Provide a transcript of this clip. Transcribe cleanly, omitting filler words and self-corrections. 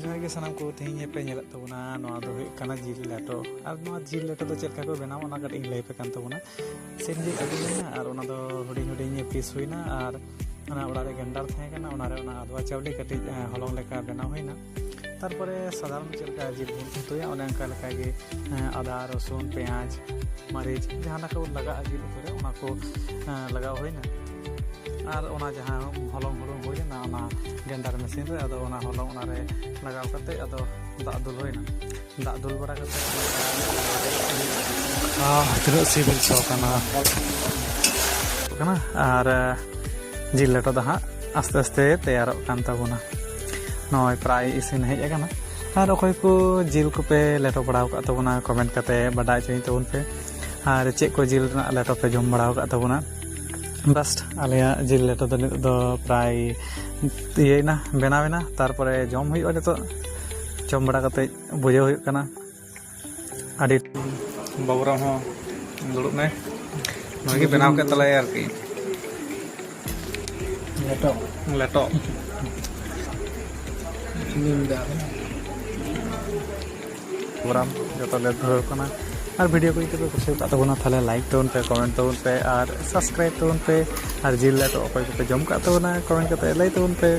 ᱡᱚᱦᱟᱨ ᱜᱮ ᱥᱟᱱᱟᱢ ᱠᱚ ᱛᱮᱦᱮᱧ ᱯᱮ ᱧᱮᱞᱮᱫ ᱛᱟᱵᱚᱱᱟ ᱱᱚᱣᱟ ᱫᱚ ᱦᱩᱭᱩᱜ ᱠᱟᱱᱟ ᱡᱤᱞ ᱞᱮᱴᱚ ᱟᱨ ᱱᱚᱣᱟ ᱡᱤᱞ ᱞᱮᱴᱚ ᱫᱚ ᱪᱮᱫ ᱞᱮᱠᱟ ᱠᱚ ᱵᱮᱱᱟᱣᱟ ᱚᱱᱟ ᱠᱟᱹᱴᱤᱡ ᱤᱧ ᱞᱟᱹᱭ ᱟᱯᱮ ᱠᱟᱱ ᱛᱟᱵᱚᱱᱟ ᱥᱤᱢ ᱡᱤᱞ ᱟᱹᱜᱩ ᱦᱩᱭᱱᱟ ᱟᱨ ᱚᱱᱟ ᱫᱚ ᱦᱩᱰᱤᱧ ᱦᱩᱰᱤᱧ ᱯᱤᱥ ᱦᱩᱭᱱᱟ ᱟᱨ ᱚᱱᱟ ᱚᱲᱟᱜ ᱨᱮ ᱜᱮᱱᱰᱟᱨ ᱛᱟᱦᱮᱸ ᱠᱟᱱᱟ ᱚᱱᱟᱨᱮ ᱚᱱᱟ ᱟᱫᱣᱟ ᱪᱟᱣᱞᱮ ᱠᱟᱹᱴᱤᱡ ᱦᱚᱞᱚᱝ ᱞᱮᱠᱟ ᱵᱮᱱᱟᱣ ᱦᱩᱭᱱᱟ ᱛᱟᱨᱯᱚᱨᱮ ᱥᱟᱫᱷᱟᱨᱚᱱ ᱪᱮᱫ ᱞᱮᱠᱟ ᱡᱤᱞ ᱵᱚᱱ ᱩᱛᱩᱭᱟ ᱚᱱᱮ ᱚᱱᱠᱟ ᱞᱮᱠᱟᱜᱮ ᱟᱫᱟ ᱨᱚᱥᱩᱱ ᱯᱮᱸᱭᱟᱡ ᱢᱟᱹᱨᱤᱪ ᱡᱟᱦᱟᱸ ᱠᱚ ᱞᱟᱜᱟᱜᱼᱟ ᱡᱤᱞ ᱩᱛᱩ ᱨᱮ ᱚᱱᱟ ᱠᱚ ᱞᱟᱜᱟᱣ ᱦᱩᱭᱱᱟ ᱟᱨ ᱚᱱᱟ ᱡᱟᱦᱟᱸ ᱦᱚᱞᱚᱝ ᱦᱩᱭ ᱞᱮᱱᱟ ᱚᱱᱟ ᱜᱮᱱᱰᱟᱨ ᱢᱮᱥᱤᱱ ᱨᱮ ᱟᱫᱚ ᱚᱱᱟ ᱦᱚᱞᱚᱝ ᱚᱱᱟᱨᱮ ᱞᱟᱜᱟᱣ ᱠᱟᱛᱮ ᱟᱫᱚ ᱫᱟᱜ ᱫᱩᱞ ᱦᱩᱭᱱᱟ ᱫᱟᱜ ᱫᱩᱞ ᱵᱟᱲᱟ ᱠᱟᱛᱮ ᱛᱤᱱᱟᱹᱜ ᱥᱤᱵᱤᱞ ᱥᱚ ᱠᱟᱱᱟ ᱟᱨ ᱡᱤᱞ ᱞᱮᱴᱚ ᱫᱚ ᱦᱟᱸᱜ ᱟᱥᱛᱮ ᱟᱥᱛᱮ ᱛᱮᱭᱟᱨᱚᱜ ᱠᱟᱱ ᱛᱟᱵᱚᱱᱟ ᱱᱚᱜᱼᱚᱭ ᱯᱨᱟᱭ ᱤᱥᱤᱱ ᱦᱮᱡ ᱟᱠᱟᱱᱟ ᱟᱨ ᱚᱠᱚᱭ ᱠᱚ ᱡᱤᱞ ᱠᱚᱯᱮ ᱞᱮᱴᱚ ᱵᱟᱲᱟᱣ ᱟᱠᱟᱫ ᱛᱟᱵᱚᱱᱟ ᱠᱚᱢᱮᱱᱴ ᱠᱟᱛᱮ ᱵᱟᱰᱟᱭ ᱦᱚᱪᱚᱧ ᱛᱟᱵᱚᱱ ᱯᱮ ᱟᱨ ᱪᱮᱫ ᱠᱚ ᱡᱤᱞ ᱨᱮᱱᱟᱜ ᱞᱮᱴᱚ ᱯᱮ ᱡᱚᱢ ᱵᱟᱲᱟᱣ ᱟᱠᱟᱫ ᱛᱟᱵᱚᱱᱟ ᱵᱟᱥᱴ ᱟᱞᱮᱭᱟᱜ ᱡᱤᱞ ᱞᱮᱴᱚ ᱫᱚ ᱱᱤᱛᱚᱜ ᱫᱚ ᱯᱨᱟᱭ ᱤᱭᱟᱹᱭᱱᱟ ᱵᱮᱱᱟᱣᱮᱱᱟ ᱛᱟᱨᱯᱚᱨᱮ ᱡᱚᱢ ᱦᱩᱭᱩᱜᱼᱟ ᱱᱤᱛᱚᱜ ᱡᱚᱢ ᱵᱟᱲᱟ ᱠᱟᱛᱮ ᱵᱩᱡᱷᱟᱹᱣ ᱦᱩᱭᱩᱜ ᱠᱟᱱᱟ ᱟᱹᱰᱤ ᱵᱟᱵᱩᱨᱟᱢ ᱦᱚᱸ ᱫᱩᱲᱩᱵ ᱢᱮ ᱱᱚᱣᱟ ᱵᱮᱱᱟᱣ ᱠᱮᱫ ᱛᱟᱞᱮᱭᱟ ᱟᱨᱠᱤ ᱞᱮᱴᱚ ᱵᱟᱵᱩᱨᱟᱢ ᱡᱚᱛᱚ ᱞᱮ ᱫᱷᱩᱨᱟᱹᱣ ᱠᱟᱱᱟ ᱟᱨ ᱵᱷᱤᱰᱤᱭᱳ ᱠᱚ ᱡᱩᱫᱤ ᱯᱮ ᱠᱩᱥᱤᱣ ᱟᱠᱟᱫ ᱛᱟᱵᱚᱱᱟ ᱛᱟᱦᱞᱮ ᱞᱟᱭᱤᱠ ᱛᱟᱵᱚᱱ ᱯᱮ ᱠᱚᱢᱮᱱᱴ ᱛᱟᱵᱚᱱ ᱯᱮ ᱟᱨ ᱥᱟᱵᱥᱠᱨᱟᱭᱤᱵ ᱛᱟᱵᱚᱱ ᱯᱮ ᱟᱨ ᱡᱤᱞ ᱞᱮᱴᱚ ᱚᱠᱚᱭ ᱠᱚᱯᱮ ᱡᱚᱢ ᱠᱟᱜ ᱛᱟᱵᱚᱱᱟ ᱠᱚᱢᱮᱱᱴ ᱠᱟᱛᱮ ᱞᱟᱹᱭ ᱛᱟᱵᱚᱱ ᱯᱮ